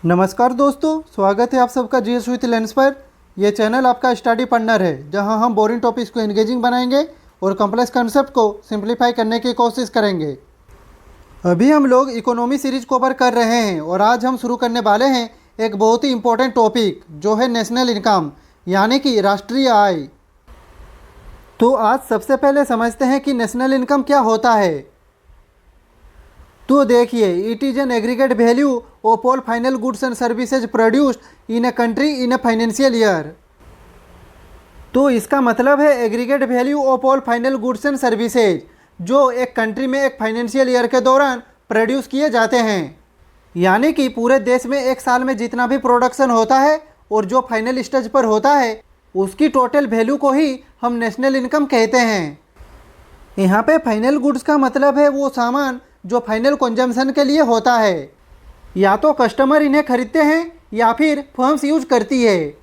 नमस्कार दोस्तों, स्वागत है आप सबका जीएस विथ लेंस पर। यह चैनल आपका स्टडी पार्टनर है, जहां हम बोरिंग टॉपिक्स को एंगेजिंग बनाएंगे और कॉम्प्लेक्स कंसेप्ट को सिंप्लीफाई करने की कोशिश करेंगे। अभी हम लोग इकोनॉमी सीरीज कवर कर रहे हैं और आज हम शुरू करने वाले हैं एक बहुत ही इम्पोर्टेंट टॉपिक, जो है नेशनल इनकम, यानी कि राष्ट्रीय आय। तो आज सबसे पहले समझते हैं कि नेशनल इनकम क्या होता है। तो देखिए, it is an aggregate value of all final goods and services produced in a country in a financial year. तो इसका मतलब है aggregate value of all final goods and services, जो एक कंट्री में एक फाइनेंशियल ईयर के दौरान प्रोड्यूस किए जाते हैं। यानी कि पूरे देश में एक साल में जितना भी प्रोडक्शन होता है और जो फाइनल स्टेज पर होता है, उसकी टोटल वैल्यू को ही हम नेशनल इनकम कहते हैं। यहाँ पे फाइनल गुड्स का मतलब है वो सामान जो फाइनल कंजम्पशन के लिए होता है। या तो कस्टमर इन्हें खरीदते हैं या फिर फर्म्स यूज करती है।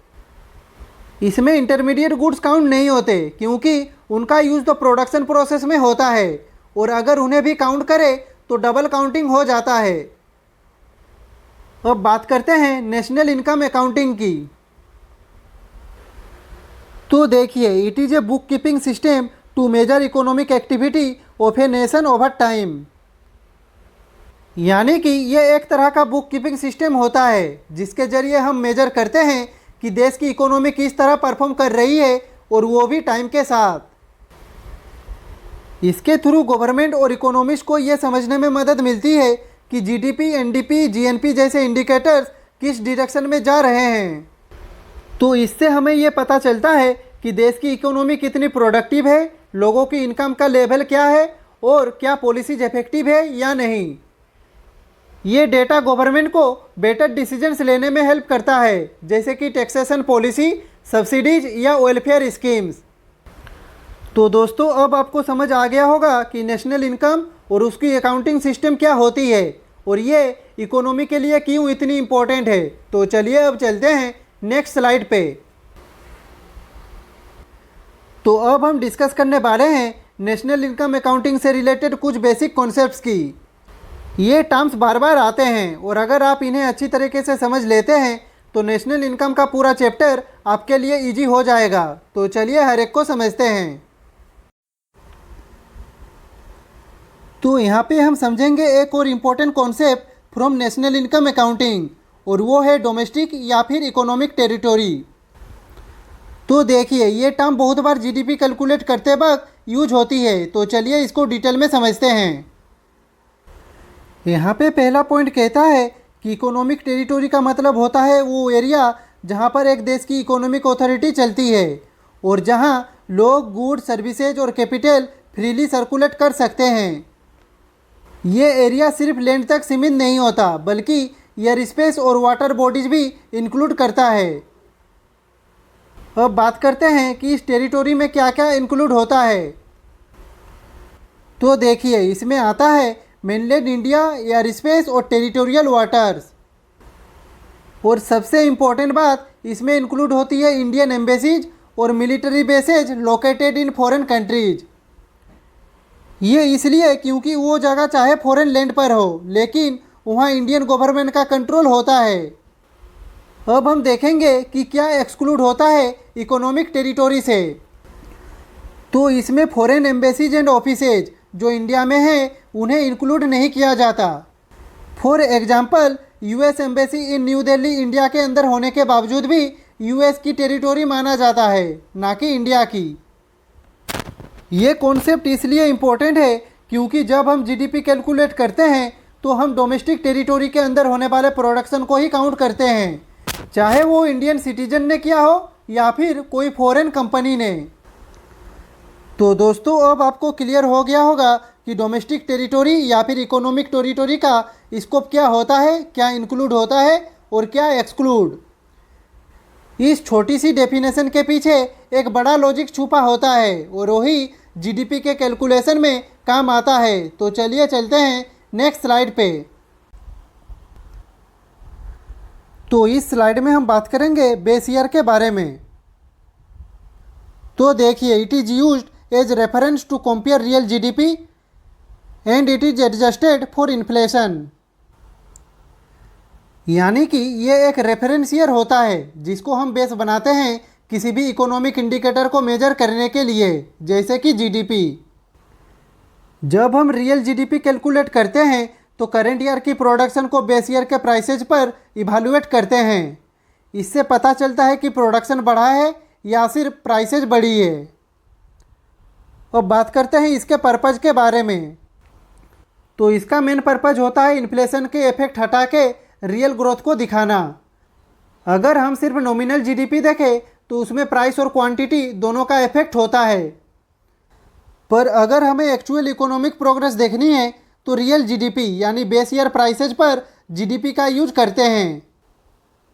इसमें इंटरमीडिएट गुड्स काउंट नहीं होते, क्योंकि उनका यूज तो प्रोडक्शन प्रोसेस में होता है, और अगर उन्हें भी काउंट करे तो डबल काउंटिंग हो जाता है। अब बात करते हैं नेशनल इनकम अकाउंटिंग की। तो देखिए, it is a book keeping system to measure economic activity of a nation over time. यानी कि ये एक तरह का बुक कीपिंग सिस्टम होता है जिसके जरिए हम मेजर करते हैं कि देश की इकोनॉमी किस तरह परफॉर्म कर रही है, और वो भी टाइम के साथ। इसके थ्रू गवर्नमेंट और इकोनॉमिस्ट को ये समझने में मदद मिलती है कि जीडीपी, एनडीपी, जीएनपी जैसे इंडिकेटर्स किस डायरेक्शन में जा रहे हैं। तो इससे हमें ये पता चलता है कि देश की इकोनॉमी कितनी प्रोडक्टिव है, लोगों की इनकम का लेवल क्या है, और क्या पॉलिसीज इफेक्टिव है या नहीं। ये डेटा गवर्नमेंट को बेटर डिसीजंस लेने में हेल्प करता है, जैसे कि टैक्सेशन पॉलिसी, सब्सिडीज या वेलफेयर स्कीम्स। तो दोस्तों, अब आपको समझ आ गया होगा कि नेशनल इनकम और उसकी अकाउंटिंग सिस्टम क्या होती है और ये इकोनॉमी के लिए क्यों इतनी इम्पोर्टेंट है। तो चलिए अब चलते हैं नेक्स्ट स्लाइड पे। तो अब हम डिस्कस करने वाले हैं नेशनल इनकम अकाउंटिंग से रिलेटेड कुछ बेसिक कॉन्सेप्ट्स की। ये टर्म्स बार बार आते हैं, और अगर आप इन्हें अच्छी तरीके से समझ लेते हैं तो नेशनल इनकम का पूरा चैप्टर आपके लिए इजी हो जाएगा। तो चलिए हर एक को समझते हैं। तो यहाँ पे हम समझेंगे एक और important concept from national income accounting, और वो है डोमेस्टिक या फिर इकोनॉमिक टेरिटोरी। तो देखिए, ये टर्म बहुत बार जीडीपी कैलकुलेट करते वक्त यूज होती है। तो चलिए इसको डिटेल में समझते हैं। यहाँ पे पहला पॉइंट कहता है कि इकोनॉमिक टेरिटोरी का मतलब होता है वो एरिया जहाँ पर एक देश की इकोनॉमिक अथॉरिटी चलती है, और जहाँ लोग, गुड्स, सर्विसेज और कैपिटल फ्रीली सर्कुलेट कर सकते हैं। ये एरिया सिर्फ लैंड तक सीमित नहीं होता, बल्कि एयर स्पेस और वाटर बॉडीज भी इंक्लूड करता है। अब बात करते हैं कि इस टेरिटोरी में क्या क्या इंक्लूड होता है। तो देखिए, इसमें आता है मेनलैंड इंडिया, एयर स्पेस और टेरिटोरियल वाटर्स। और सबसे इम्पोर्टेंट बात, इसमें इंक्लूड होती है इंडियन एम्बेसीज और military bases located in foreign countries. ये इसलिए क्योंकि वो जगह चाहे फॉरेन लैंड पर हो, लेकिन वहाँ इंडियन गवर्नमेंट का कंट्रोल होता है। अब हम देखेंगे कि क्या एक्सक्लूड होता है इकोनॉमिक टेरिटोरी से। तो इसमें फॉरेन एम्बेसीज एंड ऑफिसेज जो इंडिया में हैं, उन्हें इंक्लूड नहीं किया जाता। For example, US embassy in new Delhi India के अंदर होने के बावजूद भी यूएस की टेरिटोरी माना जाता है, ना कि इंडिया की। ये कॉन्सेप्ट इसलिए इम्पोर्टेंट है क्योंकि जब हम जीडीपी कैलकुलेट करते हैं तो हम डोमेस्टिक टेरिटोरी के अंदर होने वाले प्रोडक्शन को ही काउंट करते हैं, चाहे वो इंडियन सिटीजन ने किया हो या फिर कोई फॉरेन कंपनी ने। तो दोस्तों, अब आपको क्लियर हो गया होगा कि डोमेस्टिक टेरिटोरी या फिर इकोनॉमिक टेरिटोरी का स्कोप क्या होता है, क्या इंक्लूड होता है और क्या एक्सक्लूड। इस छोटी सी डेफिनेशन के पीछे एक बड़ा लॉजिक छुपा होता है, और वही जीडीपी के कैलकुलेशन में काम आता है। तो चलिए चलते हैं नेक्स्ट स्लाइड पे। तो इस स्लाइड में हम बात करेंगे बेस ईयर के बारे में। तो देखिए, it is used as reference to compare real GDP and it is adjusted for inflation. यानी कि ये एक रेफरेंस ईयर होता है जिसको हम बेस बनाते हैं किसी भी इकोनॉमिक इंडिकेटर को मेजर करने के लिए, जैसे कि जीडीपी। जब हम रियल जीडीपी कैलकुलेट करते हैं तो करेंट ईयर की प्रोडक्शन को बेस ईयर के प्राइसेज पर इवैल्यूएट करते हैं। इससे पता चलता है कि प्रोडक्शन बढ़ा है या सिर्फ प्राइसेज बढ़ी है। अब बात करते हैं इसके पर्पज़ के बारे में। तो इसका मेन पर्पज़ होता है इन्फ्लेशन के इफेक्ट हटा के रियल ग्रोथ को दिखाना। अगर हम सिर्फ नॉमिनल जीडीपी देखें तो उसमें प्राइस और क्वांटिटी दोनों का इफेक्ट होता है, पर अगर हमें एक्चुअल इकोनॉमिक प्रोग्रेस देखनी है तो रियल जीडीपी यानी बेस ईयर प्राइसेज पर जीडीपी का यूज करते हैं।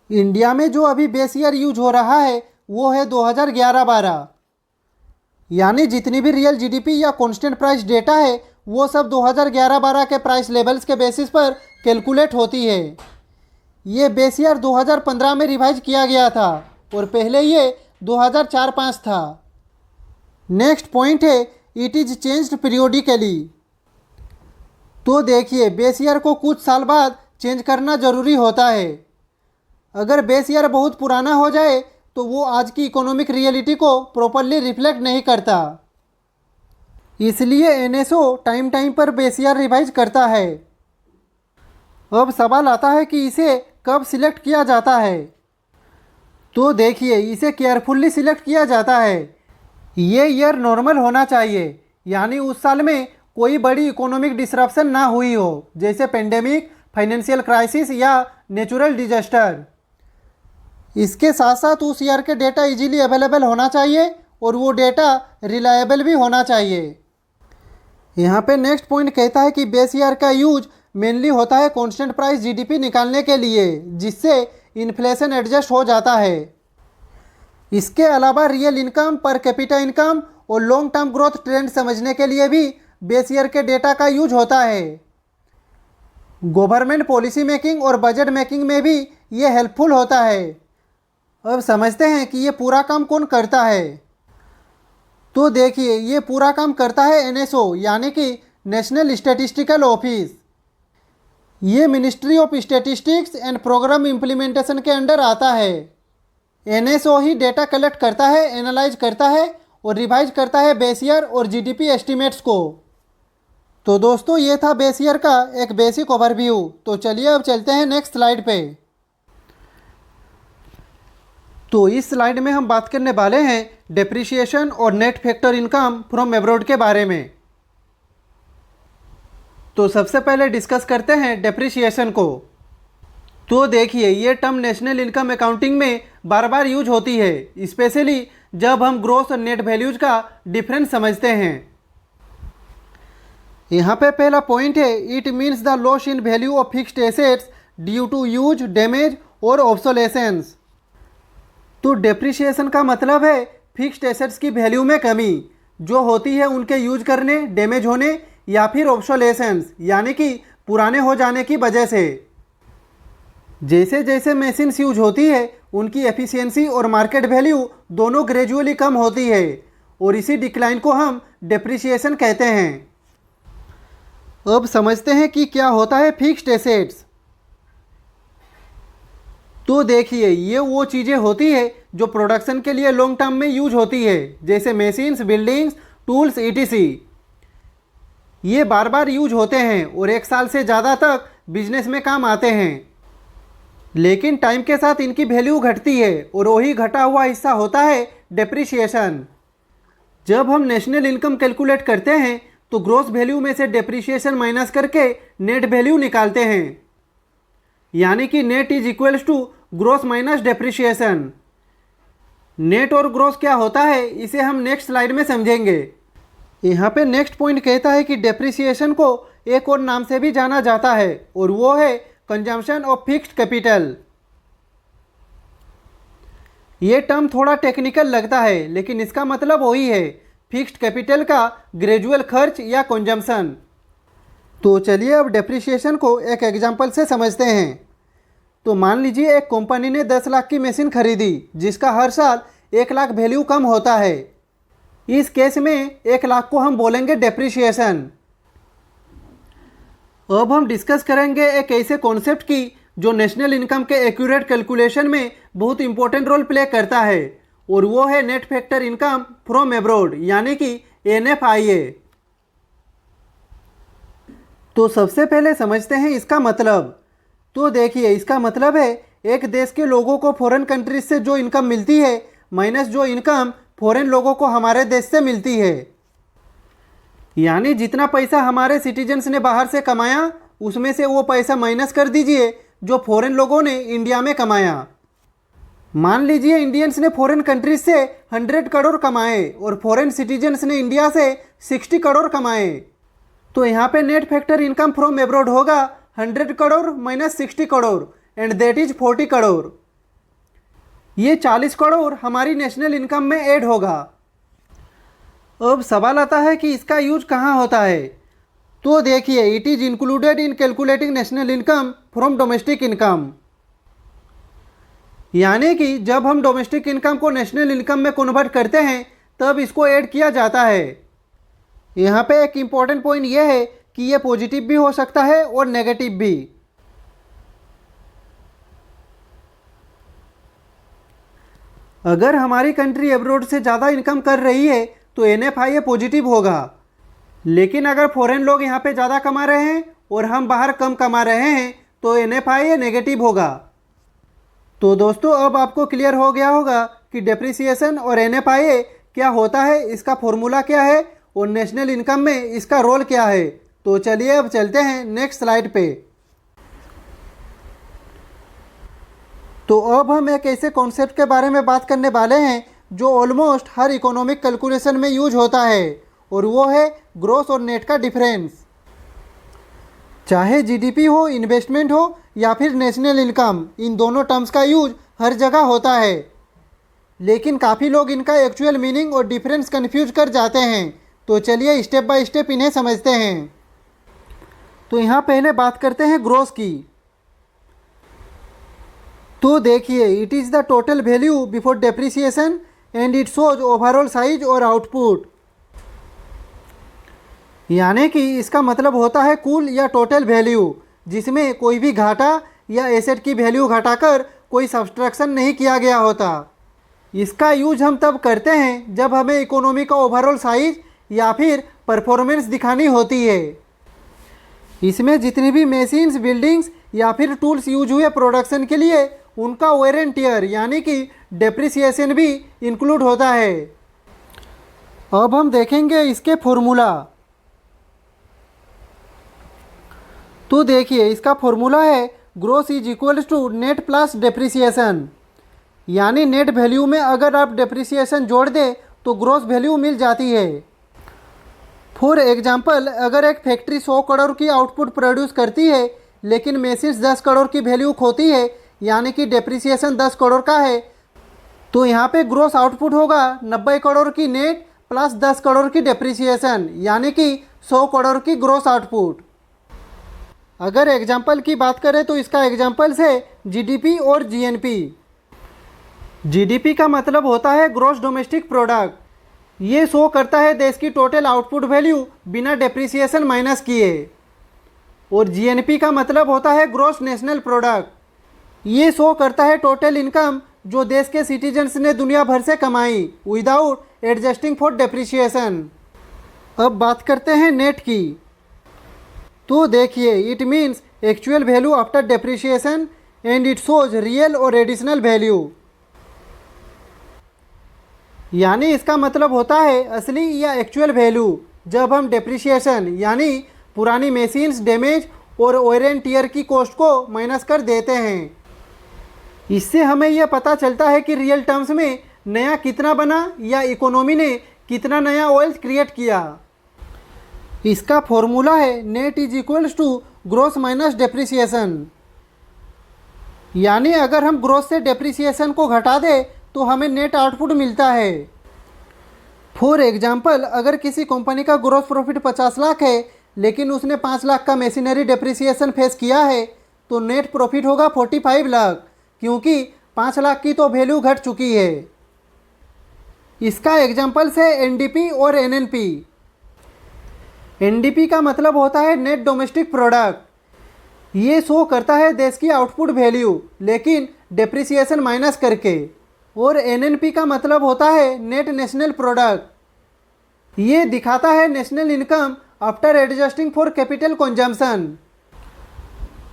इंडिया में जो अभी बेस ईयर यूज हो रहा है वो है 2011-12, यानी जितनी भी रियल जीडीपी या कांस्टेंट प्राइस डेटा है वो सब 2011-12 के प्राइस लेवल्स के बेसिस पर कैलकुलेट होती है। ये बेस ईयर 2015 में रिवाइज किया गया था और पहले ये 2004-5 था। नेक्स्ट पॉइंट है इट इज चेंज्ड पीरियोडिकली। तो देखिए बेस ईयर को कुछ साल बाद चेंज करना ज़रूरी होता है। अगर बेस ईयर बहुत पुराना हो जाए तो वो आज की इकोनॉमिक रियलिटी को प्रॉपरली रिफ्लेक्ट नहीं करता, इसलिए एनएसओ टाइम टाइम पर बेस ईयर रिवाइज करता है। अब सवाल आता है कि इसे कब सिलेक्ट किया जाता है। तो देखिए इसे केयरफुल्ली सिलेक्ट किया जाता है। ये ईयर नॉर्मल होना चाहिए, यानी उस साल में कोई बड़ी इकोनॉमिक डिसरप्शन ना हुई हो, जैसे पेंडेमिक, फाइनेंशियल क्राइसिस या नेचुरल डिजास्टर। इसके साथ साथ उस ईयर के डेटा इजीली अवेलेबल होना चाहिए और वो डेटा रिलायबल भी होना चाहिए। यहाँ पे नेक्स्ट पॉइंट कहता है कि बेस ईयर का यूज मेनली होता है कांस्टेंट प्राइस जीडीपी निकालने के लिए, जिससे इन्फ्लेशन एडजस्ट हो जाता है। इसके अलावा real income, per capita income और लॉन्ग टर्म ग्रोथ ट्रेंड समझने के लिए भी बेस ईयर के डेटा का यूज होता है। गवर्नमेंट पॉलिसी मेकिंग और बजट मेकिंग में भी ये हेल्पफुल होता है। अब समझते हैं कि ये पूरा काम कौन करता है। तो देखिए ये पूरा काम करता है एनएसओ यानी कि नेशनल स्टैटिस्टिकल ऑफिस। ये ministry of statistics and programme implementation के अंडर आता है। एनएसओ ही डेटा कलेक्ट करता है, एनालाइज करता है और रिवाइज करता है बेस ईयर और जीडीपी एस्टिमेट्स को। तो दोस्तों ये था बेस ईयर का एक बेसिक ओवरव्यू। तो चलिए अब चलते हैं नेक्स्ट स्लाइड पे। तो इस स्लाइड में हम बात करने वाले हैं डेप्रिसिएशन और net factor income from abroad के बारे में। तो सबसे पहले डिस्कस करते हैं डेप्रिसिएशन को। तो देखिए ये टर्म नेशनल इनकम अकाउंटिंग में बार बार यूज होती है, स्पेशली जब हम ग्रॉस और नेट वैल्यूज का डिफरेंस समझते हैं। यहाँ पे पहला पॉइंट है it means the loss in value of fixed assets due to use, damage और ऑब्सोलेसेंस। तो डेप्रिसिएशन का मतलब है फिक्स्ड एसेट्स की वैल्यू में कमी जो होती है उनके यूज करने, डैमेज होने या फिर ऑब्सोलेसेंस यानी कि पुराने हो जाने की वजह से। जैसे जैसे मशीन्स यूज होती है उनकी एफिशिएंसी और मार्केट वैल्यू दोनों ग्रेजुअली कम होती है और इसी डिक्लाइन को हम डेप्रिसिएशन कहते हैं। अब समझते हैं कि क्या होता है फिक्स्ड एसेट्स। तो देखिए ये वो चीज़ें होती है जो प्रोडक्शन के लिए लॉन्ग टर्म में यूज होती है, जैसे मशीन्स, बिल्डिंग्स, टूल्स ईटीसी। ये बार बार यूज होते हैं और एक साल से ज़्यादा तक बिजनेस में काम आते हैं, लेकिन टाइम के साथ इनकी वैल्यू घटती है और वही घटा हुआ हिस्सा होता है डेप्रिसिएशन। जब हम नेशनल इनकम कैलकुलेट करते हैं तो ग्रॉस वैल्यू में से डेप्रिसिएशन माइनस करके नेट वैल्यू निकालते हैं, यानी कि net is equals to gross minus depreciation. Net और ग्रॉस क्या होता है इसे हम नेक्स्ट स्लाइड में समझेंगे। यहाँ पे नेक्स्ट पॉइंट कहता है कि डेप्रिसिएशन को एक और नाम से भी जाना जाता है और वो है कंजम्पशन ऑफ फिक्स्ड कैपिटल। ये टर्म थोड़ा टेक्निकल लगता है लेकिन इसका मतलब वही है, फिक्स्ड कैपिटल का ग्रेजुअल खर्च या कंजम्पशन। तो चलिए अब डेप्रिसिएशन को एक एग्जांपल से समझते हैं। तो मान लीजिए एक कंपनी ने 10 लाख की मशीन खरीदी जिसका हर साल 1 लाख वैल्यू कम होता है। इस केस में 1 लाख को हम बोलेंगे डेप्रिसिएशन। अब हम डिस्कस करेंगे एक ऐसे कॉन्सेप्ट की जो नेशनल इनकम के एक्यूरेट कैलकुलेशन में बहुत इंपॉर्टेंट रोल प्ले करता है, और वो है net factor income from abroad यानी कि NFIA। तो सबसे पहले समझते हैं इसका मतलब। तो देखिए, इसका मतलब है एक देश के लोगों को फॉरेन कंट्रीज से जो इनकम मिलती है माइनस जो इनकम फॉरेन लोगों को हमारे देश से मिलती है। यानी जितना पैसा हमारे सिटीजन्स ने बाहर से कमाया उसमें से वो पैसा माइनस कर दीजिए जो फॉरेन लोगों ने इंडिया में कमाया। मान लीजिए इंडियंस ने फॉरेन कंट्रीज से 100 करोड़ कमाए और फॉरेन सिटीजन्स ने इंडिया से 60 करोड़ कमाए, तो यहाँ पे net factor income from abroad होगा 100 crore minus 60 crore and that is 40 crore. ये 40 करोड़ हमारी नेशनल इनकम में ऐड होगा। अब सवाल आता है कि इसका यूज कहाँ होता है। तो देखिए, it is included in calculating national income from domestic income. यानी कि जब हम डोमेस्टिक इनकम को नेशनल इनकम में कन्वर्ट करते हैं तब इसको ऐड किया जाता है। यहाँ पे एक इम्पॉर्टेंट पॉइंट यह है कि ये पॉजिटिव भी हो सकता है और नेगेटिव भी। अगर हमारी कंट्री एब्रॉड से ज़्यादा इनकम कर रही है तो NFIA पॉजिटिव होगा, लेकिन अगर फॉरेन लोग यहाँ पे ज़्यादा कमा रहे हैं और हम बाहर कम कमा रहे हैं तो NFIA नेगेटिव होगा। तो दोस्तों, अब आपको क्लियर हो गया होगा कि डेप्रिसिएशन और NFIA क्या होता है, इसका फॉर्मूला क्या है और नेशनल इनकम में इसका रोल क्या है। तो चलिए अब चलते हैं नेक्स्ट स्लाइड पे। तो अब हम एक ऐसे कॉन्सेप्ट के बारे में बात करने वाले हैं जो ऑलमोस्ट हर इकोनॉमिक कैलकुलेशन में यूज होता है, और वो है ग्रॉस और नेट का डिफरेंस। चाहे GDP हो, इन्वेस्टमेंट हो या फिर नेशनल इनकम, इन दोनों टर्म्स का यूज हर जगह होता है, लेकिन काफ़ी लोग इनका एक्चुअल मीनिंग और डिफरेंस कन्फ्यूज कर जाते हैं। तो चलिए स्टेप बाय स्टेप इन्हें समझते हैं। तो यहाँ पहले बात करते हैं ग्रॉस की। तो देखिए, it is the total value before depreciation and it shows overall size और आउटपुट। यानी कि इसका मतलब होता है कुल या टोटल वैल्यू, जिसमें कोई भी घाटा या एसेट की वैल्यू घटाकर कोई सब्सट्रैक्शन नहीं किया गया होता। इसका यूज हम तब करते हैं जब हमें इकोनॉमी का ओवरऑल साइज या फिर परफॉर्मेंस दिखानी होती है। इसमें जितनी भी मशीन्स, बिल्डिंग्स या फिर टूल्स यूज हुए प्रोडक्शन के लिए उनका वेयर एंड टियर यानी कि डेप्रिसिएशन भी इंक्लूड होता है। अब हम देखेंगे इसके फॉर्मूला। तो देखिए, इसका फॉर्मूला है gross is equals to net plus depreciation. यानी नेट वैल्यू में अगर आप डेप्रिसिएशन जोड़ दें तो ग्रॉस वैल्यू मिल जाती है। फॉर एग्जांपल, अगर एक फैक्ट्री 100 करोड़ की आउटपुट प्रोड्यूस करती है लेकिन मशीन्स 10 करोड़ की वैल्यू खोती है, यानी कि डेप्रिसिएशन 10 करोड़ का है, तो यहाँ पे ग्रॉस आउटपुट होगा 90 करोड़ की नेट प्लस 10 करोड़ की डेप्रिसिएशन, यानी कि 100 करोड़ की ग्रॉस आउटपुट। अगर एग्जाम्पल की बात करें तो इसका एग्जाम्पल्स है GDP और GNP। GDP का मतलब होता है ग्रॉस डोमेस्टिक प्रोडक्ट। ये शो करता है देश की टोटल आउटपुट वैल्यू बिना डेप्रिसिएशन माइनस किए। और GNP का मतलब होता है ग्रॉस नेशनल प्रोडक्ट। ये शो करता है टोटल इनकम जो देश के सिटीजन्स ने दुनिया भर से कमाई विदाउट एडजस्टिंग फॉर डेप्रिसिएशन। अब बात करते हैं नेट की। तो देखिए, it means actual value after depreciation and it shows real और एडिशनल वैल्यू। यानी इसका मतलब होता है असली या एक्चुअल वैल्यू जब हम डेप्रिसिएशन यानी पुरानी मशीन्स, डैमेज और वेयर एंड टियर की कॉस्ट को माइनस कर देते हैं। इससे हमें यह पता चलता है कि रियल टर्म्स में नया कितना बना या इकोनॉमी ने कितना नया वेल्थ क्रिएट किया। इसका फॉर्मूला है net is equals to gross minus depreciation. यानी अगर हम ग्रॉस से डेप्रिसिएशन को घटा दें तो हमें नेट आउटपुट मिलता है। फॉर एग्जाम्पल, अगर किसी कंपनी का ग्रॉस प्रॉफिट 50 लाख है लेकिन उसने 5 लाख का मशीनरी डेप्रिसिएशन फेस किया है तो नेट प्रॉफिट होगा 45 लाख, क्योंकि 5 लाख की तो वैल्यू घट चुकी है। इसका एग्जाम्पल्स है NDP और NNP। NDP का मतलब होता है नेट डोमेस्टिक प्रोडक्ट। ये शो करता है देश की आउटपुट वैल्यू, लेकिन डेप्रिसिएशन माइनस करके। और एनएनपी का मतलब होता है नेट नेशनल प्रोडक्ट। ये दिखाता है national income after adjusting for capital consumption.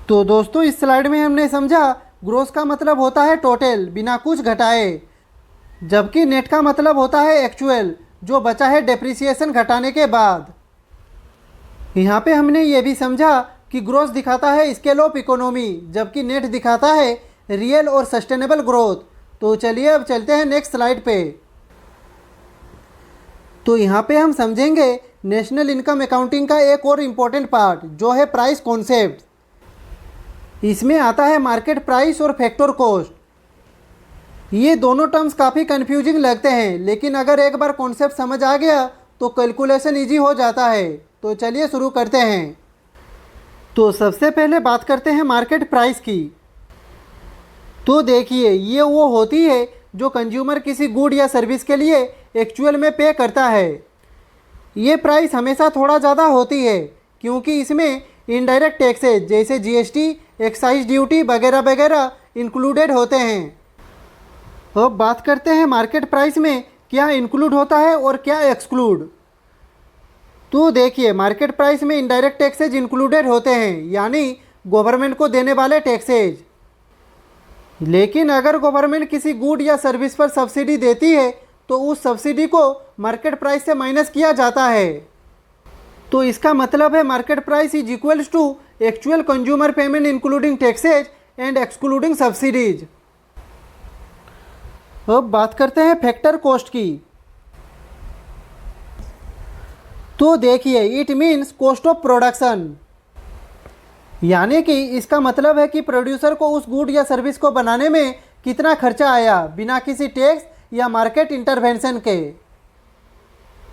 तो दोस्तों इस स्लाइड में हमने समझा ग्रोस का मतलब होता है टोटल बिना कुछ घटाए, जबकि नेट का मतलब होता है एक्चुअल जो बचा है डेप्रिसिएशन घटाने के बाद। यहाँ पे हमने ये भी समझा कि ग्रोथ दिखाता है स्केल ऑफ इकोनॉमी, जबकि नेट दिखाता है रियल और सस्टेनेबल ग्रोथ। तो चलिए अब चलते हैं नेक्स्ट स्लाइड पे। तो यहाँ पे हम समझेंगे नेशनल इनकम अकाउंटिंग का एक और इम्पोर्टेंट पार्ट जो है प्राइस कॉन्सेप्ट। इसमें आता है मार्केट प्राइस और फैक्टर कॉस्ट। ये दोनों टर्म्स काफ़ी कंफ्यूजिंग लगते हैं, लेकिन अगर एक बार कॉन्सेप्ट समझ आ गया तो कैलकुलेशन इजी हो जाता है। तो चलिए शुरू करते हैं। तो सबसे पहले बात करते हैं मार्केट प्राइस की। तो देखिए ये वो होती है जो कंज्यूमर किसी गुड या सर्विस के लिए एक्चुअल में पे करता है। ये प्राइस हमेशा थोड़ा ज़्यादा होती है क्योंकि इसमें इनडायरेक्ट टैक्सेज जैसे जीएसटी, एक्साइज ड्यूटी वगैरह वगैरह इंक्लूडेड होते हैं। अब बात करते हैं मार्केट प्राइस में क्या इंक्लूड होता है और क्या एक्सक्लूड। तो देखिए मार्केट प्राइस में इनडायरेक्ट टैक्सेज इंक्लूडेड होते हैं, यानी गवर्नमेंट को देने वाले टैक्सेज। लेकिन अगर गवर्नमेंट किसी गुड या सर्विस पर सब्सिडी देती है तो उस सब्सिडी को मार्केट प्राइस से माइनस किया जाता है। तो इसका मतलब है market price is equals to actual consumer payment including taxes and excluding subsidies. अब बात करते हैं फैक्टर कॉस्ट की। तो देखिए it means cost of production, यानी कि इसका मतलब है कि प्रोड्यूसर को उस गुड या सर्विस को बनाने में कितना खर्चा आया बिना किसी टैक्स या मार्केट इंटरवेंशन के।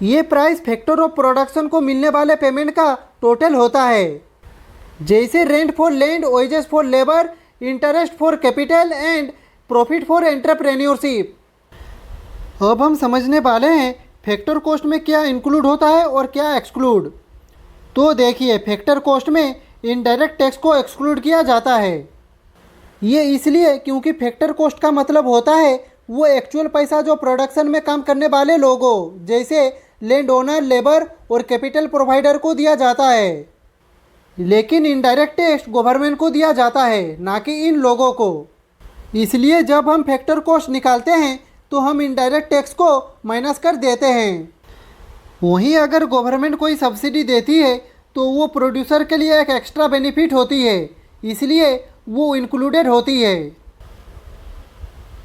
ये प्राइस फैक्टर ऑफ प्रोडक्शन को मिलने वाले पेमेंट का टोटल होता है, जैसे rent for land, wages for labour, interest for capital and profit for entrepreneurship. अब हम समझने वाले हैं फैक्टर कॉस्ट में क्या इंक्लूड होता है और क्या एक्सक्लूड। तो देखिए फैक्टर कॉस्ट में इनडायरेक्ट टैक्स को एक्सक्लूड किया जाता है। ये इसलिए क्योंकि फैक्टर कॉस्ट का मतलब होता है वो एक्चुअल पैसा जो प्रोडक्शन में काम करने वाले लोगों जैसे लैंड ओनर, लेबर और कैपिटल प्रोवाइडर को दिया जाता है। लेकिन इनडायरेक्ट टैक्स गवर्नमेंट को दिया जाता है, ना कि इन लोगों को। इसलिए जब हम फैक्टर कॉस्ट निकालते हैं तो हम इनडायरेक्ट टैक्स को माइनस कर देते हैं। वहीं अगर गवर्नमेंट कोई सब्सिडी देती है तो वो प्रोड्यूसर के लिए एक एक्स्ट्रा बेनिफिट होती है, इसलिए वो इंक्लूडेड होती है।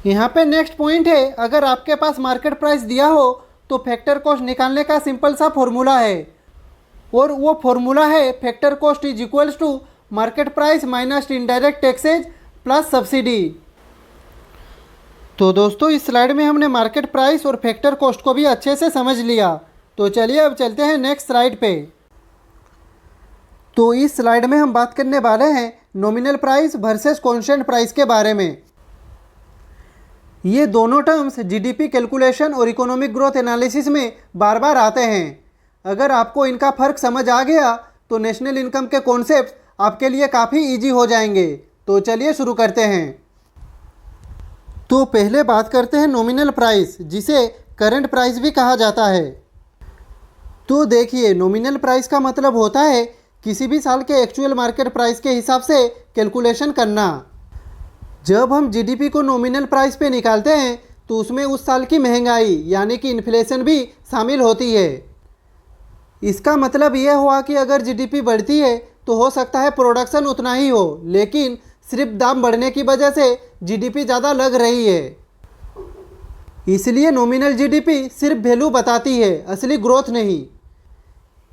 यहाँ पे नेक्स्ट पॉइंट है, अगर आपके पास मार्केट प्राइस दिया हो तो फैक्टर कॉस्ट निकालने का सिंपल सा फॉर्मूला है, और वो फॉर्मूला है factor cost is equals to market price minus indirect taxes plus subsidy. तो दोस्तों इस स्लाइड में हमने मार्केट प्राइस और फैक्टर कॉस्ट को भी अच्छे से समझ लिया। तो चलिए अब चलते हैं नेक्स्ट स्लाइड पे। तो इस स्लाइड में हम बात करने वाले हैं nominal price versus constant price के बारे में। ये दोनों टर्म्स जीडीपी कैलकुलेशन और इकोनॉमिक ग्रोथ एनालिसिस में बार बार आते हैं। अगर आपको इनका फ़र्क समझ आ गया तो नेशनल इनकम के कॉन्सेप्ट आपके लिए काफ़ी इजी हो जाएंगे। तो चलिए शुरू करते हैं। तो पहले बात करते हैं नॉमिनल प्राइस, जिसे करंट प्राइस भी कहा जाता है। तो देखिए नॉमिनल प्राइस का मतलब होता है किसी भी साल के एक्चुअल मार्केट प्राइस के हिसाब से कैलकुलेशन करना। जब हम जीडीपी को नॉमिनल प्राइस पे निकालते हैं तो उसमें उस साल की महंगाई यानी कि इन्फ्लेशन भी शामिल होती है। इसका मतलब यह हुआ कि अगर जीडीपी बढ़ती है तो हो सकता है प्रोडक्शन उतना ही हो, लेकिन सिर्फ दाम बढ़ने की वजह से जीडीपी ज़्यादा लग रही है। इसलिए नॉमिनल जीडीपी सिर्फ वैल्यू बताती है, असली ग्रोथ नहीं।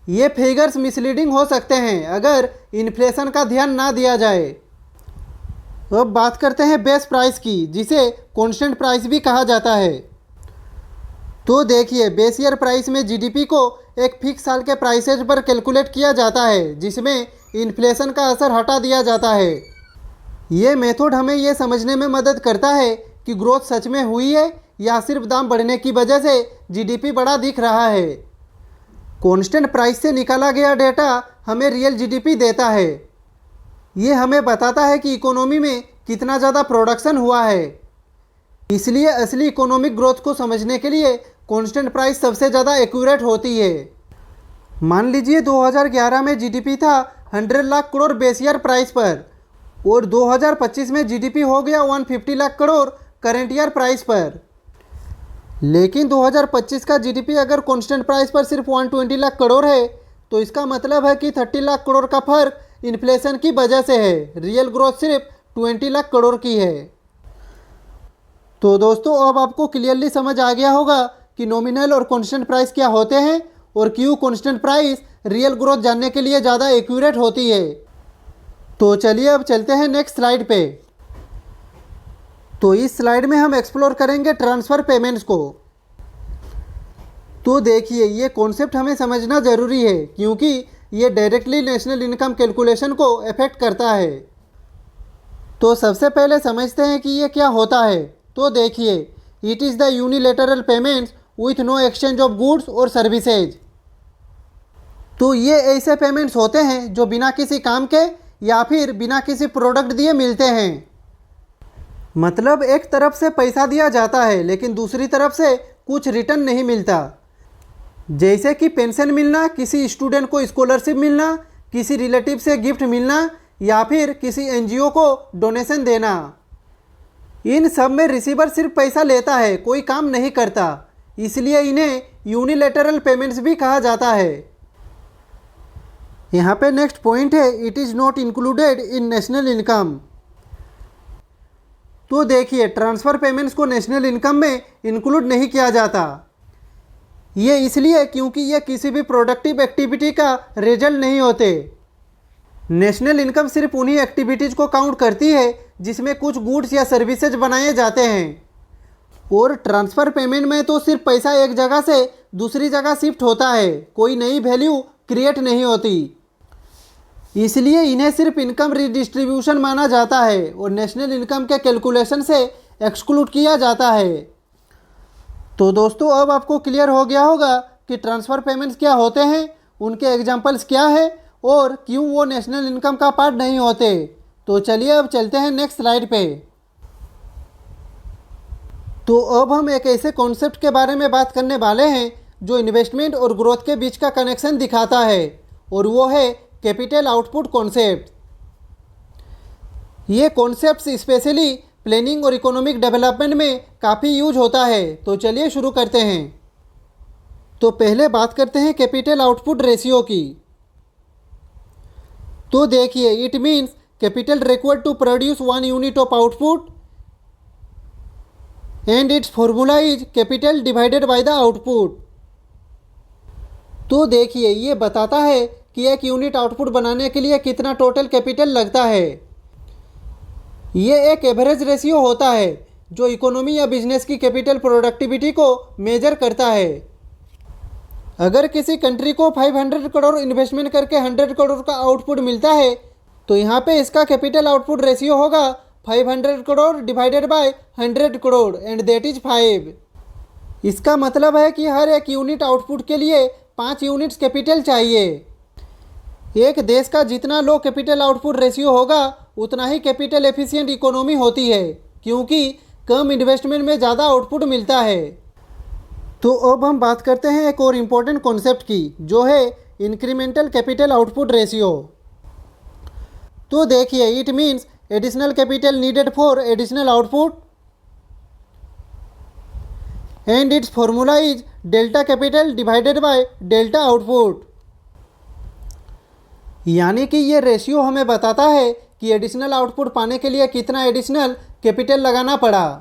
ये फिगर्स मिसलीडिंग हो सकते हैं अगर इन्फ्लेशन का ध्यान ना दिया जाए। अब बात करते हैं बेस प्राइस की, जिसे कांस्टेंट प्राइस भी कहा जाता है। तो देखिए बेस ईयर प्राइस में जीडीपी को एक फिक्स साल के प्राइसेज पर कैलकुलेट किया जाता है, जिसमें इन्फ्लेशन का असर हटा दिया जाता है। ये मेथड हमें ये समझने में मदद करता है कि ग्रोथ सच में हुई है या सिर्फ दाम बढ़ने की वजह से जीडीपी बड़ा दिख रहा है। कांस्टेंट प्राइस से निकाला गया डेटा हमें रियल जीडीपी देता है। ये हमें बताता है कि इकोनॉमी में कितना ज़्यादा प्रोडक्शन हुआ है। इसलिए असली इकोनॉमिक ग्रोथ को समझने के लिए कांस्टेंट प्राइस सबसे ज़्यादा एक्यूरेट होती है। मान लीजिए 2011 में जीडीपी था 100 lakh crore base year price पर और 2025 में जीडीपी हो गया 150 lakh crore current year price पर। लेकिन 2025 का जीडीपी अगर कांस्टेंट प्राइस पर सिर्फ 120 लाख करोड़ है तो इसका मतलब है कि 30 लाख करोड़ का फर्क इन्फ्लेशन की वजह से है। रियल ग्रोथ सिर्फ 20 लाख करोड़ की है। तो दोस्तों अब आपको क्लियरली समझ आ गया होगा कि नॉमिनल और कांस्टेंट प्राइस क्या होते हैं और क्यों कांस्टेंट प्राइस रियल ग्रोथ जानने के लिए ज़्यादा एक्यूरेट होती है। तो चलिए अब चलते हैं नेक्स्ट स्लाइड पे। तो इस स्लाइड में हम एक्सप्लोर करेंगे ट्रांसफ़र पेमेंट्स को। तो देखिए ये कॉन्सेप्ट हमें समझना ज़रूरी है क्योंकि ये डायरेक्टली नेशनल इनकम कैलकुलेशन को अफेक्ट करता है। तो सबसे पहले समझते हैं कि ये क्या होता है। तो देखिए, it is the unilateral payments with no exchange of goods और सर्विसेज। तो ये ऐसे पेमेंट्स होते हैं जो बिना किसी काम के या फिर बिना किसी प्रोडक्ट दिए मिलते हैं। मतलब एक तरफ से पैसा दिया जाता है लेकिन दूसरी तरफ से कुछ रिटर्न नहीं मिलता। जैसे कि पेंशन मिलना, किसी स्टूडेंट को स्कॉलरशिप मिलना, किसी रिलेटिव से गिफ्ट मिलना या फिर किसी एनजीओ को डोनेशन देना। इन सब में रिसीवर सिर्फ पैसा लेता है, कोई काम नहीं करता। इसलिए इन्हें यूनिलेटरल पेमेंट्स भी कहा जाता है। यहाँ पे नेक्स्ट पॉइंट है, it is not included in national income. तो देखिए, ट्रांसफ़र पेमेंट्स को नेशनल इनकम में इंक्लूड नहीं किया जाता। ये इसलिए क्योंकि ये किसी भी प्रोडक्टिव एक्टिविटी का रिजल्ट नहीं होते। नेशनल इनकम सिर्फ उन्हीं एक्टिविटीज़ को काउंट करती है जिसमें कुछ गुड्स या सर्विसेज बनाए जाते हैं। और ट्रांसफ़र पेमेंट में तो सिर्फ पैसा एक जगह से दूसरी जगह शिफ्ट होता है, कोई नई वैल्यू क्रिएट नहीं होती। इसलिए इन्हें सिर्फ इनकम रिडिस्ट्रीब्यूशन माना जाता है और नेशनल इनकम के कैलकुलेशन से एक्सक्लूड किया जाता है। तो दोस्तों अब आपको क्लियर हो गया होगा कि ट्रांसफ़र पेमेंट्स क्या होते हैं, उनके एग्जांपल्स क्या है और क्यों वो नेशनल इनकम का पार्ट नहीं होते। तो चलिए अब चलते हैं नेक्स्ट स्लाइड पे। तो अब हम एक ऐसे कॉन्सेप्ट के बारे में बात करने वाले हैं जो इन्वेस्टमेंट और ग्रोथ के बीच का कनेक्शन दिखाता है और वो है कैपिटल आउटपुट कॉन्सेप्ट। ये कॉन्सेप्ट स्पेशली प्लानिंग और इकोनॉमिक डेवलपमेंट में काफ़ी यूज होता है। तो चलिए शुरू करते हैं। तो पहले बात करते हैं कैपिटल आउटपुट रेशियो की। तो देखिए, it means capital required to produce 1 unit of output and its formula is capital divided by the output. तो देखिए, ये बताता है कि एक यूनिट आउटपुट बनाने के लिए कितना टोटल कैपिटल लगता है। ये एक एवरेज रेशियो होता है जो इकोनॉमी या बिजनेस की कैपिटल प्रोडक्टिविटी को मेजर करता है। अगर किसी कंट्री को 500 करोड़ इन्वेस्टमेंट करके 100 करोड़ का आउटपुट मिलता है तो यहाँ पे इसका कैपिटल आउटपुट रेशियो होगा 500 crore divided by 100 crore and that is 5। इसका मतलब है कि हर एक यूनिट आउटपुट के लिए 5 यूनिट्स कैपिटल चाहिए। एक देश का जितना लो कैपिटल आउटपुट रेशियो होगा उतना ही कैपिटल एफिशिएंट इकोनॉमी होती है क्योंकि कम इन्वेस्टमेंट में ज़्यादा आउटपुट मिलता है। तो अब हम बात करते हैं एक और इम्पोर्टेंट कॉन्सेप्ट की जो है इंक्रीमेंटल कैपिटल आउटपुट रेशियो। तो देखिए, it means additional capital needed for additional output and its formula is delta capital divided by delta output. यानी कि ये रेशियो हमें बताता है कि एडिशनल आउटपुट पाने के लिए कितना एडिशनल कैपिटल लगाना पड़ा,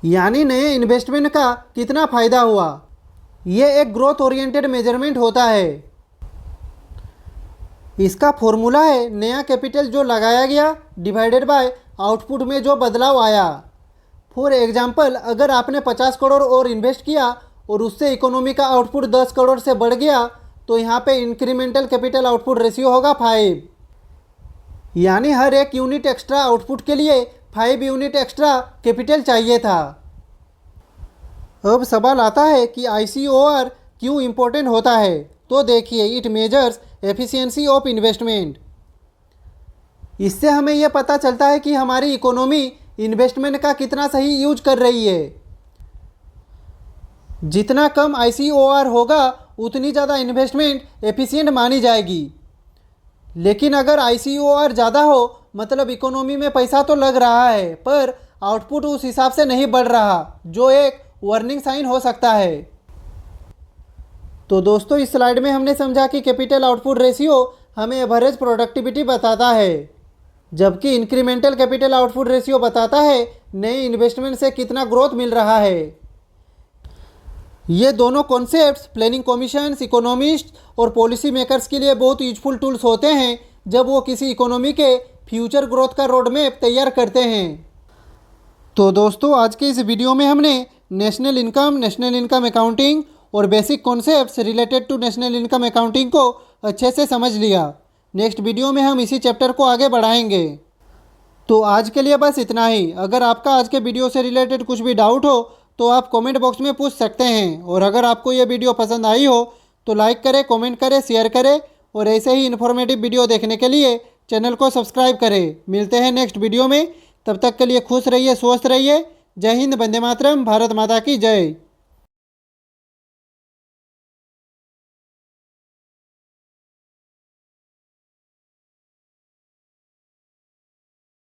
यानी नए इन्वेस्टमेंट का कितना फ़ायदा हुआ। ये एक ग्रोथ ओरिएंटेड मेजरमेंट होता है। इसका फॉर्मूला है नया कैपिटल जो लगाया गया डिवाइडेड बाय आउटपुट में जो बदलाव आया। फॉर एग्जांपल, अगर आपने 50 करोड़ और इन्वेस्ट किया और उससे इकोनॉमी का आउटपुट 10 करोड़ से बढ़ गया तो यहाँ पे इंक्रीमेंटल कैपिटल आउटपुट रेशियो होगा 5। यानी हर एक यूनिट एक्स्ट्रा आउटपुट के लिए 5 यूनिट एक्स्ट्रा कैपिटल चाहिए था। अब सवाल आता है कि ICOR क्यों इम्पोर्टेंट होता है। तो देखिए, it measures efficiency of investment. इससे हमें यह पता चलता है कि हमारी इकोनॉमी इन्वेस्टमेंट का कितना सही यूज कर रही है। जितना कम ICOR होगा उतनी ज़्यादा इन्वेस्टमेंट एफिशिएंट मानी जाएगी। लेकिन अगर ICOR ज़्यादा हो मतलब इकोनॉमी में पैसा तो लग रहा है पर आउटपुट उस हिसाब से नहीं बढ़ रहा, जो एक वार्निंग साइन हो सकता है। तो दोस्तों इस स्लाइड में हमने समझा कि कैपिटल आउटपुट रेशियो हमें एवरेज प्रोडक्टिविटी बताता है, जबकि इंक्रीमेंटल कैपिटल आउटपुट रेशियो बताता है नए इन्वेस्टमेंट से कितना ग्रोथ मिल रहा है। ये दोनों कॉन्सेप्ट्स प्लानिंग कमीशंस, इकोनॉमिस्ट और पॉलिसी मेकर्स के लिए बहुत यूजफुल टूल्स होते हैं जब वो किसी इकोनॉमी के फ्यूचर ग्रोथ का रोड मैप तैयार करते हैं। तो दोस्तों आज के इस वीडियो में हमने नेशनल इनकम अकाउंटिंग और basic concepts related to national income accounting को अच्छे से समझ लिया। नेक्स्ट वीडियो में हम इसी चैप्टर को आगे बढ़ाएंगे। तो आज के लिए बस इतना ही। अगर आपका आज के वीडियो से रिलेटेड कुछ भी डाउट हो तो आप कमेंट बॉक्स में पूछ सकते हैं, और अगर आपको ये वीडियो पसंद आई हो तो लाइक करें, कमेंट करें, शेयर करें, और ऐसे ही इन्फॉर्मेटिव वीडियो देखने के लिए चैनल को सब्सक्राइब करें। मिलते हैं नेक्स्ट वीडियो में, तब तक के लिए खुश रहिए, स्वस्थ रहिए। जय हिंद, वंदे मातरम, भारत माता की जय।